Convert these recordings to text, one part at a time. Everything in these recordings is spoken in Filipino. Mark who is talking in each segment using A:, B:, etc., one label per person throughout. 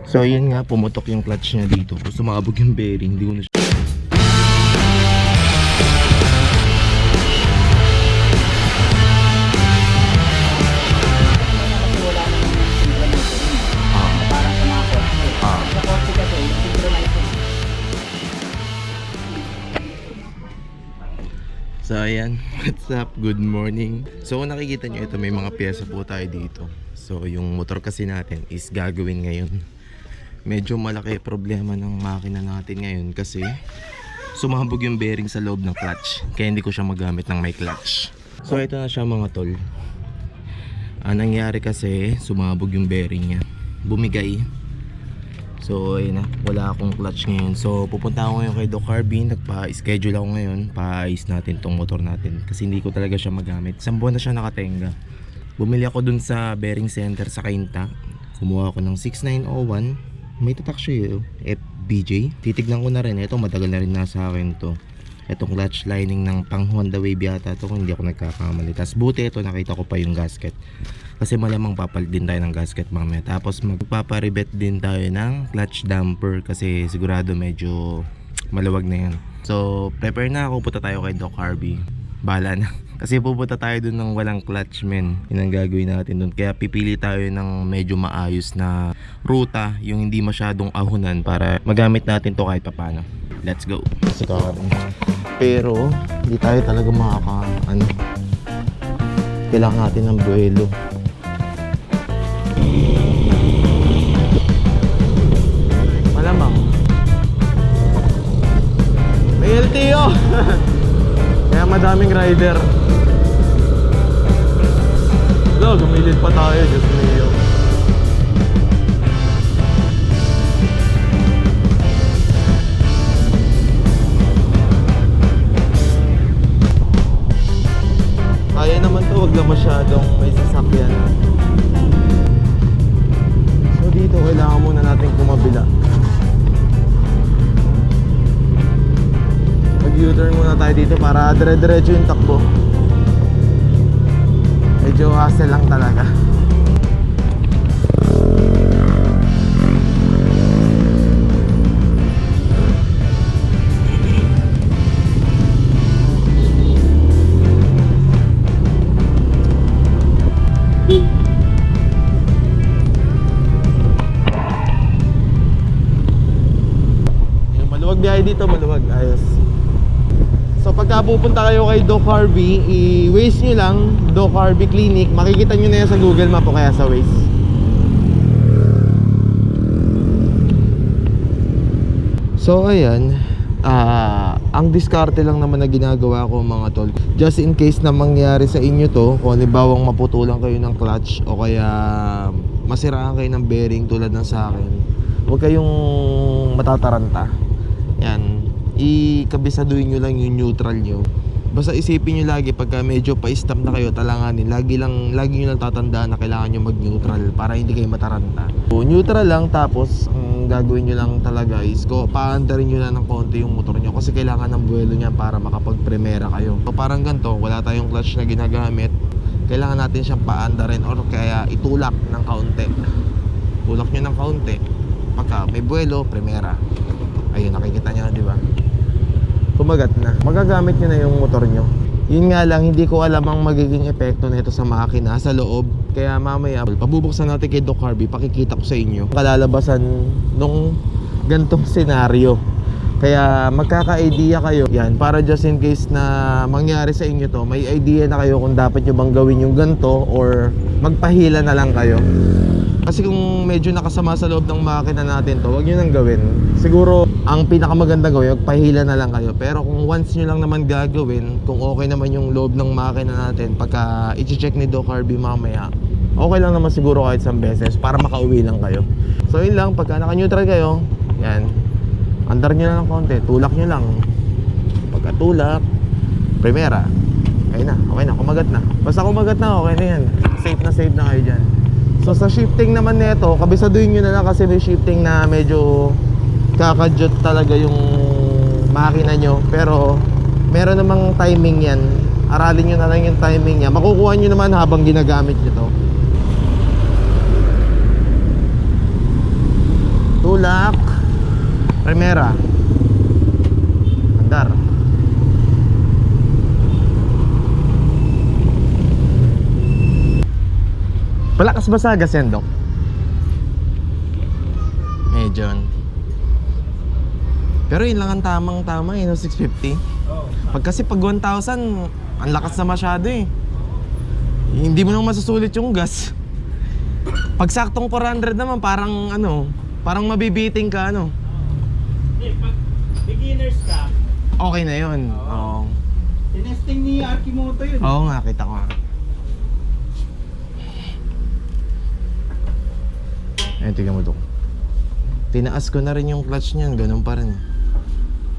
A: So yun nga, pumutok yung clutch niya dito. Sumabog yung bearing, hindi ko na siya. So ayan, what's up? Good morning. So kung nakikita nyo, ito may mga pyesa po tayo dito. So yung motor kasi natin is gagawin ngayon. Medyo malaki problema ng makina natin ngayon kasi sumabog yung bearing sa loob ng clutch. Kaya hindi ko siya magamit ng may clutch. So ito na siya mga tol. Ang nangyari kasi sumabog yung bearing niya, bumigay. So ayun na, wala akong clutch ngayon. So pupunta ako ngayon kay Doc Harvey. Nagpa-schedule ako ngayon, paayos natin tong motor natin kasi hindi ko talaga siya magamit. Isang buwan na siya nakatenga. Bumili ako dun sa bearing center sa Cainta. Kumuha ako ng 6901. May tatak siya FBJ. Titignan ko na rin. Ito matagal na rin nasa akin to. Itong clutch lining ng pang Honda Wave yata to kung hindi ako nagkakamali. Tapos buti ito, nakita ko pa yung gasket. Kasi malamang papalit din tayo ng gasket mamaya. Tapos magpaparibet din tayo ng clutch damper kasi sigurado medyo maluwag na yan. So prepare na ako, punta tayo kay Doc Harvey. Bahala na. Kasi pupunta tayo dun ng walang clutch men. Yun ang gagawin natin dun. Kaya pipili tayo ng medyo maayos na ruta, yung hindi masyadong ahunan para magamit natin to kahit papano. Let's go. Pero hindi tayo talaga kailangan natin ng buwelo. Malamang may LTO. Kaya madaming rider. Gumilid pa tayo, Diyos mio. Kaya naman to, wag lang masyadong may sasakyan. So dito kailangan muna natin kumabila. Mag-U-turn muna tayo dito para dire-diretso yung takbo. Medyo hassle lang talaga. Yung maluwag biyahe dito, maluwag, ayos. So pagka pupunta kayo kay Doc Harvey, i-Waze nyo lang Doc Harvey Clinic. Makikita nyo na yan sa Google Map o kaya sa Waze. So ayan, ang diskarte lang naman na ginagawa ko mga tol, just in case na mangyari sa inyo to, kung halibawang maputulan kayo ng clutch o kaya masiraan kayo ng bearing tulad ng sa akin, huwag kayong matataranta. Yan, ikabisaduhin nyo lang yung neutral nyo. Basta isipin nyo lagi pagka medyo pa-stop na kayo, talanganin. Lagi nyo lang tatandaan na kailangan nyo mag-neutral para hindi kayo mataranta. So, neutral lang, tapos ang gagawin nyo lang talaga is paandarin nyo lang ng konti yung motor nyo kasi kailangan ng buwelo nyo para makapag-primera kayo. So parang ganito, wala tayong clutch na ginagamit, kailangan natin siyang paandarin or kaya itulak ng kaunti. Tulak nyo ng kaunti, pagka may buwelo, primera. Ayun, nakikita nyo, di ba? Kumagat na, magagamit nyo na yung motor nyo. Yun nga lang, hindi ko alam ang magiging epekto nito sa makina, sa loob. Kaya mamaya, pabubuksan natin kay Doc Harvey, pakikita ko sa inyo kalalabasan nung gantong senaryo. Kaya magkaka-idea kayo yan, para just in case na mangyari sa inyo to, may idea na kayo kung dapat nyo bang gawin yung ganto or magpahila na lang kayo. Kasi kung medyo nakasama sa loob ng makina natin to, wag nyo nang gawin. Siguro ang pinakamagandang gawin, magpahila na lang kayo. Pero kung once nyo lang naman gagawin, kung okay naman yung loob ng makina natin, pagka i-check ni Doc Harvey mamaya, okay lang naman siguro kahit isang beses para makauwi lang kayo. So yun lang, pagka naka-neutral kayo, yan, andar nyo na ng konti, tulak nyo lang. Pagka tulak, primera, ayun na, okay na, kumagat na. Basta kumagat na, okay na yan. Safe na kayo dyan. So sa shifting naman nito, kabisaduhin nyo na lang kasi may shifting na medyo kakadyot talaga yung makina nyo. Pero meron namang timing yan. Aralin nyo na lang yung timing niya. Makukuha nyo naman habang ginagamit nyo to. Tulak. Primera. Andar. Palakas ba sa gas yan, Dok? Medyo. Pero yun lang ang tamang-tama, 650. Kasi pag 1,000, ang lakas na masyado eh. Hindi mo nang masusulit yung gas. Pag saktong 400 naman, parang parang mabibiting ka,
B: Hindi, pag beginners ka,
A: okay na yun. Oo.
B: tinesting ni Arkimoto yun.
A: Oo nga, kita ko nga. Ayun, tignan mo to. Tinaas ko na rin yung clutch niyan, ganun pa rin.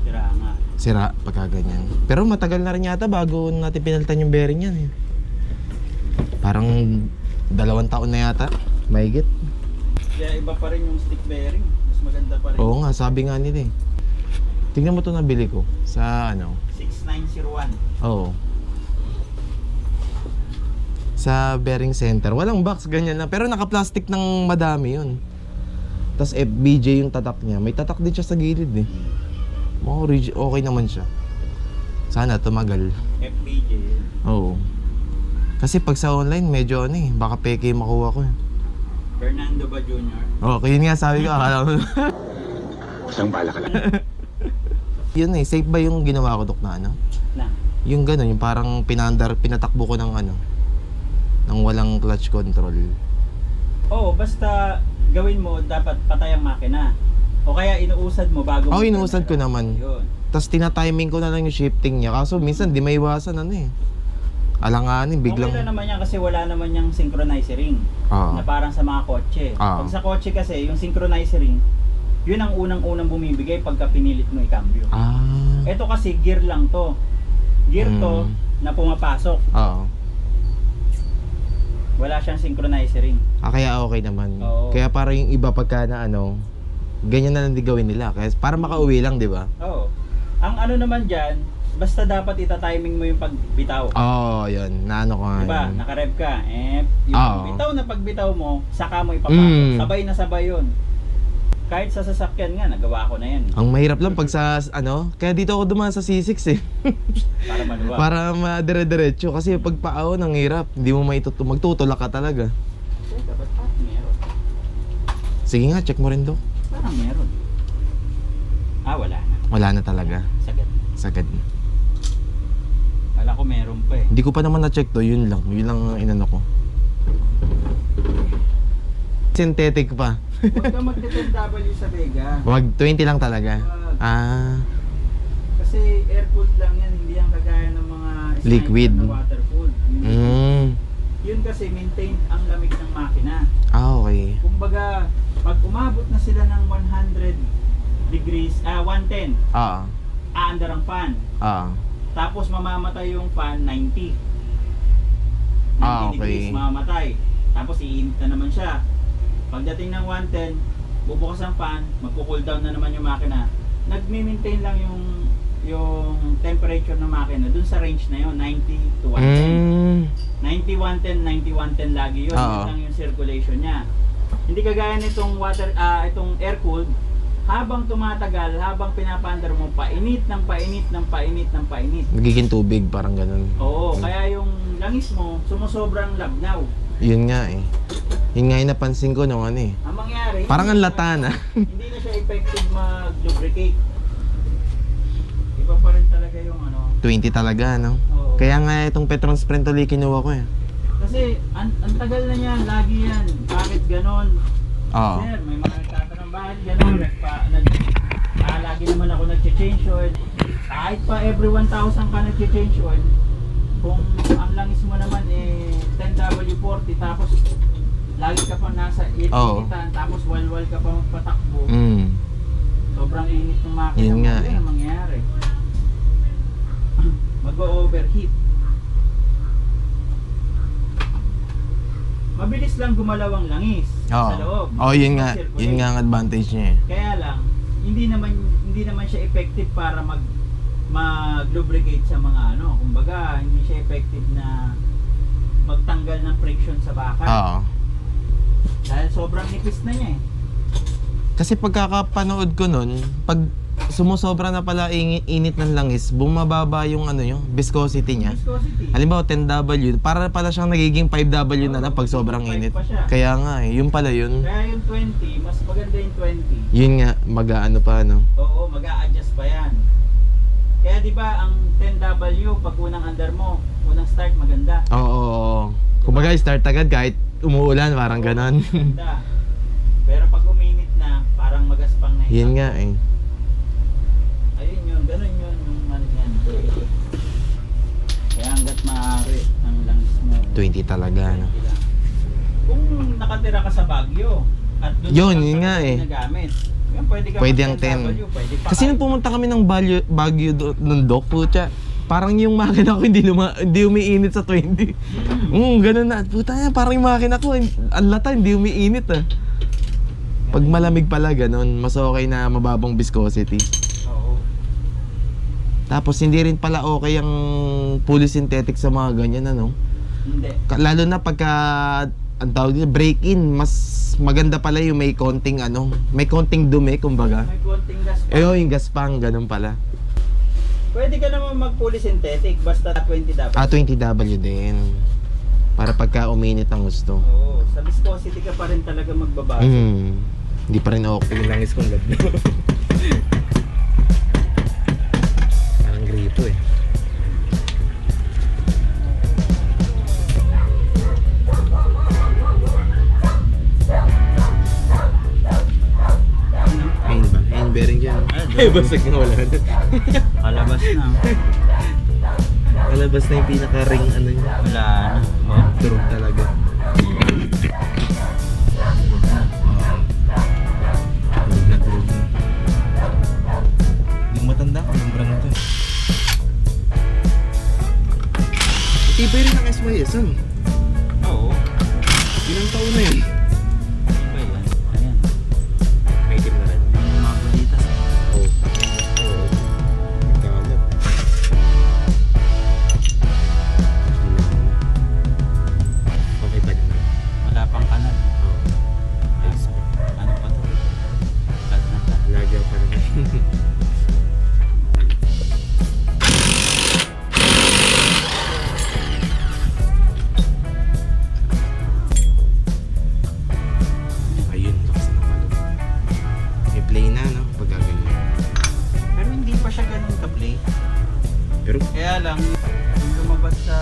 B: Sira nga.
A: Sira pagka ganyan. Pero matagal na rin yata bago natin pinalitan yung bearing yan eh. Parang 2 taon na yata. Mahigit.
B: Kaya iba pa rin yung stick bearing. Mas maganda pa rin.
A: Oo nga, sabi nga nila eh. Tingnan mo to, nabili ko sa
B: 6901.
A: Oo. Sa bearing center. Walang box, ganyan na. Pero naka-plastic ng madami yun. Tapos FBJ yung tatak niya. May tatak din siya sa gilid eh. Okay naman siya. Sana tumagal.
B: FBJ.
A: Oo. Kasi pag sa online, medyo baka peke makuha ko eh.
B: Fernando ba Jr.?
A: Oo, yun nga sabi ko, akala ko.
C: Isang bala ka lang.
A: Yun safe ba yung ginawa ko, Dok, na
B: Na?
A: Yung gano'n, yung parang pinatakbo ko ng ng walang clutch control.
B: Oo, basta gawin mo, dapat patay ang makina. O kaya inuusad mo bago mo.
A: Inuusad ko naman.
B: Yun.
A: Tapos tina-timing ko na lang yung shifting niya. Kaso minsan di maiwasan alanganin, biglang.
B: Okay lang naman yan kasi wala naman yung synchronizer ring. Na parang sa mga kotse. Pag sa kotse kasi, yung synchronizer ring, yun ang unang-unang bumibigay pagka pinilit mo i-cambio. Ito kasi gear lang to. Gear to na pumapasok. Wala siyang synchronizer ring.
A: Kaya okay naman.
B: Oo.
A: Kaya para yung iba pagka na ganyan na lang di gawin nila. Kaya para makauwi lang, di ba?
B: Oo. Ang naman dyan, basta dapat ita-timing mo yung pagbitaw.
A: Yun. Naano ko nga.
B: Diba?
A: Yun.
B: Naka-rev ka. Yung bitaw na pagbitaw mo, saka mo ipapasok. Sabay na sabay yun. Kahit sa sasakyan nga, nagawa ko na yan.
A: Ang mahirap lang pag sa kaya dito ako dumaan sa C6 eh.
B: Para maluwag.
A: Para madire-diretso kasi pag paahon ang hirap. Hindi mo magtutulak ka talaga.
B: Okay, dapat parang meron.
A: Sige nga, check mo rin, Dok.
B: Parang meron. Wala na.
A: Wala na talaga. Sagad.
B: Wala ko meron pa eh.
A: Hindi ko pa naman na-check to, yun lang ang inano ko. Synthetic pa.
B: Huwag ka mag-10W sa Vega.
A: Wag 20 lang talaga.
B: Wag. Kasi air-cooled lang yan, hindi yan kagaya ng mga
A: Liquid.
B: na water-cooled. Yun kasi maintain ang lamig ng makina.
A: Okay.
B: Kumbaga, pag umabot na sila ng 100 degrees, 110, aandar ang fan. Tapos mamamatay yung fan 90. 90 degrees mamamatay. Tapos iinit na naman siya. Pagdating ng 110, bubukas ang fan, magko-cool down na naman yung makina. Nagme-maintain lang yung temperature ng makina dun sa range na yun, 90 to 110. 90 110, 90 110 lagi yun. Yun lang yung circulation niya. Hindi kagaya nitong itong air cooled, habang tumatagal, habang pinapandar mo, painit ng painit ng painit ng painit.
A: Nagiging tubig, parang ganun.
B: Oo, kaya yung langis mo, sumusobrang labnaw.
A: Yun nga eh. Yun nga yung napansin ko nung
B: Ang mangyari,
A: parang ang lata na.
B: hindi na siya effective mag-lubricate. Iba pa rin talaga yung
A: 20 talaga,
B: Oo.
A: Kaya nga itong Petron Sprint ulit kinuha ko eh.
B: Kasi ang tagal na yan, lagi yan. Bakit ganon?
A: Oo.
B: Sir, may mga nagtatanong bakit ganon? Lagi naman ako nag-change oil. Kahit pa every 1,000 ka nag-change oil, kung ang langis mo naman 10W40 tapos lagi ka pa nasa 8 tapos walwal ka pa magpatakbo. Sobrang init ng makina.
A: Yun nga
B: Ano mangyayari? Mag-overheat. Mabilis lang gumalaw ang langis sa loob.
A: Yun nga ang advantage niya eh.
B: Kaya lang hindi naman siya effective para mag-lubricate sa mga kumbaga hindi siya effective na magtanggal ng friction sa bakal. Dahil sobrang nipis na niya eh.
A: Kasi pagkakapanood ko nun, pag sumusobra na pala init ng langis, bumababa yung ano yung viscosity niya.
B: Viscosity.
A: Halimbawa 10W, para pala siyang nagiging 5W na lang pag sobrang init. Kaya nga yun pala yun.
B: Kaya yung 20, mas maganda yung 20.
A: Yun nga, mag-aano pa no.
B: Oo, mag-a-adjust pa yan. Kaya di ba ang 10W, pag unang under mo, unang start maganda.
A: Oo. Kumbaga start agad kahit umuulan, parang ganon.
B: Maganda. Pero pag uminit na, parang magaspang na
A: Yun nga eh.
B: Ayun yun, ganun yun yung ano yan. Kaya hanggat maaari ang langis mo.
A: 20 talaga no.
B: 20 lang. Kung nakatira ka sa Baguio at doon
A: Yun,
B: ka
A: yun nga eh.
B: ginagamit, yun, pwede ka
A: Pwede ang 10.
B: Pwede pa.
A: Kasi nung pumunta kami ng Baguio nung Doc, putya, parang yung makina ko hindi umiinit sa 20. Ganun na. Puta na, parang yung makina ko, ang lata, hindi umiinit ah. Pag malamig pala ganun, mas okay na mababang viscosity.
B: Oo.
A: Tapos hindi rin pala okay ang fully synthetic sa mga ganyan ano.
B: Hindi.
A: Lalo na pagka ang tawag nila break-in, mas maganda pala yung may konting ano, may konting dumi kumbaga.
B: May konting gas pa.
A: Yung gaspang ganun pala.
B: Pwede ka naman mag-fully synthetic basta 20W.
A: 20W din. Para pagka uminit ang gusto.
B: Oo, sa viscosity ka pa rin talaga magbabase.
A: Hindi pa rin okay yung langis kong gabdo. Parang gripo eh. Ayun ba? Ayun bearing dyan. Ay, basag na wala na.
B: Kalabas na.
A: Kalabas na yung pinaka-ring ano niya.
B: Wala na. Oh.
A: Durog talaga. Durog na durog na. Yung matanda ko, yung brand na to. Tibay rin ang SYS, ano?
B: Oo.
A: Ilang taon na yun?
B: Iba yan. Ayan.
A: May itim na rin.
B: Yung mga bulitas.
A: Oo. Oo. Nagkalat. Okay pa naman.
B: Wala pang kanal.
A: Oo. Ayos pa.
B: Ano pa to? Kat na kat.
A: Lagyan pa naman. Ayun, lakas na palo. May play na, no? Pag gaganyan.
B: Pero hindi pa siya ganun ka-play.
A: Pero,
B: Kaya lang, yung lumabas sa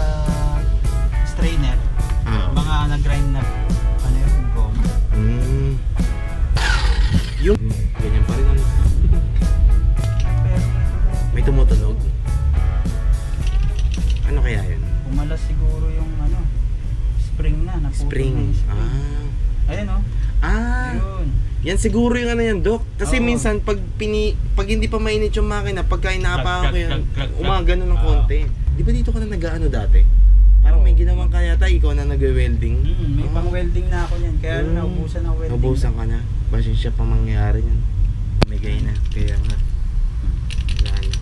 B: strainer, mga nag-grind na, ano yun, goma.
A: Yung, ganyan pa rin, ano?
B: Pero
A: May tumutunog. Ano kaya yun?
B: umalas siguro yung ano, spring na, naputol na
A: Spring.
B: yung spring. Ayun o, ayun.
A: Yan siguro yung ano yan, Doc. Kasi
B: Oo.
A: minsan pag hindi pa mainit yung makina, pagka inaapakan ko yan,
B: Clag.
A: umagano ng konti. Di ba dito ka na nag-ano dati? Parang may ginawang kaya tayo, ikaw na nag-welding.
B: May pang welding na ako niyan, kaya naubusan ng welding.
A: Naubusan ka na. Pasensya pa mangyari yan. Migay na. Kaya nga. Wala na.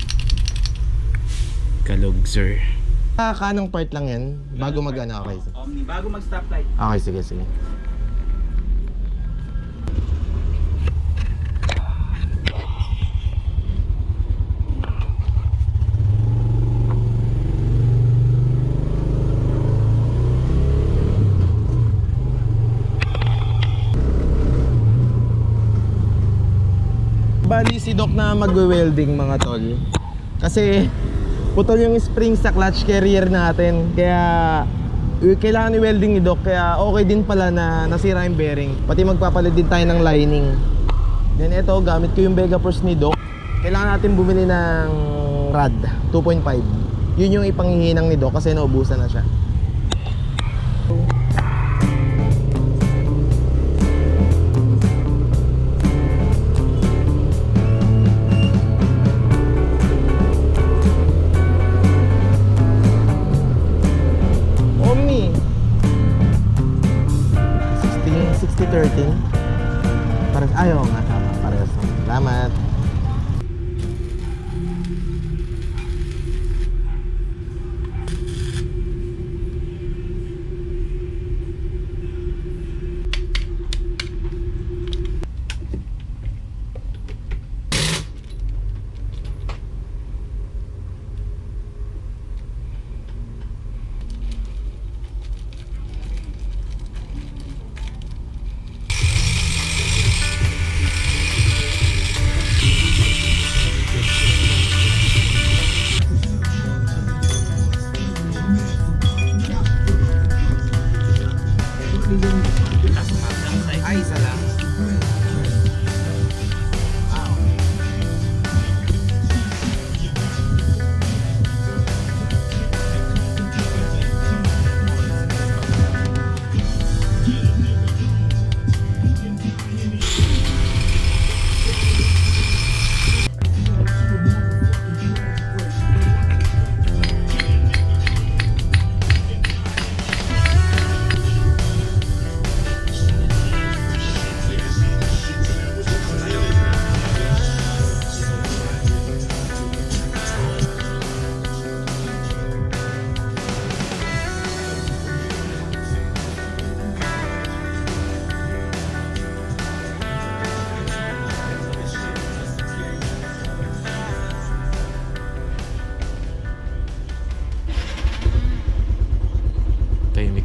A: Kalog, sir. Kanang part lang yan. Bago mag-ano. Okay.
B: Omni, bago mag-stoplight.
A: Okay, sige, sige. Bali si Doc na magwe-welding mga tol. Kasi putol yung spring sa clutch carrier natin. Kaya kailangan i-welding ni Doc. Kaya okay din pala na nasira yung bearing. Pati magpapalit din tayo ng lining. Then ito, gamit ko yung Vega Force ni Doc. Kailangan natin bumili ng rad 2.5. Yun yung ipanghihinang ni Doc kasi naubusan na siya. Omni 6013. Parang ayaw nga tama, parehas lang. Salamat.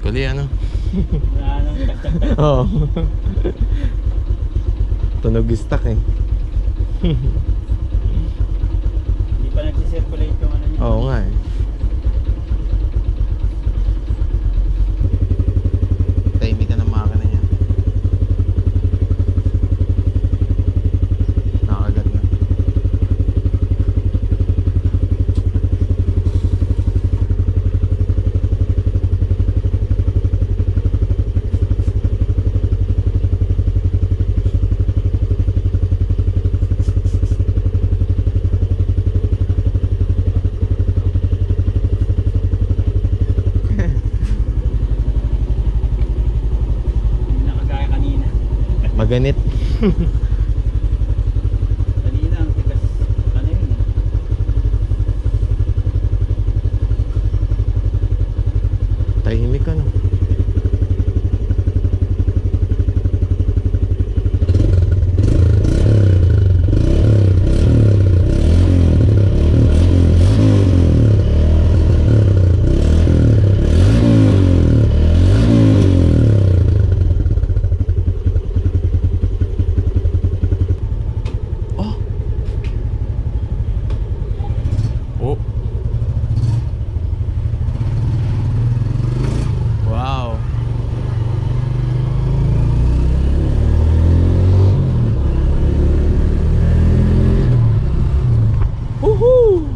A: Actually, ano?
B: Wala nang tag-tag-tag.
A: Oo. Tunog stock eh.
B: Hindi pa nagsisirculate yung ano niya.
A: Oo nga eh. Tahimik ka ng makina niya. Nakagat na.
B: Hindi na kagaya kanina.
A: Maganit.
B: Kanina ang tigas. Ano yun?
A: Tahimik ka no. Oh. Oh. Wow. Woohoo!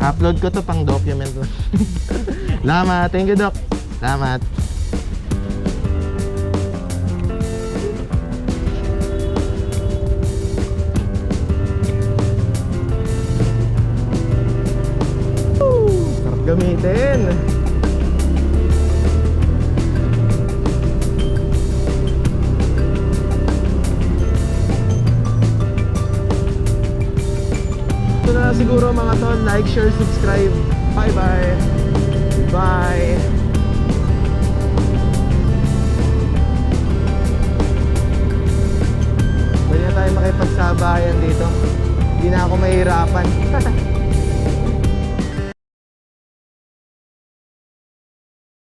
A: Upload ko to pang document. Salamat. Thank you, Doc. Salamat. Woo! Sarap gamitin. Ito na siguro mga tol. Like, share, subscribe. Bye-bye. Bye. Pwede na tayo makipagsabayan dito. Hindi na ako mahirapan.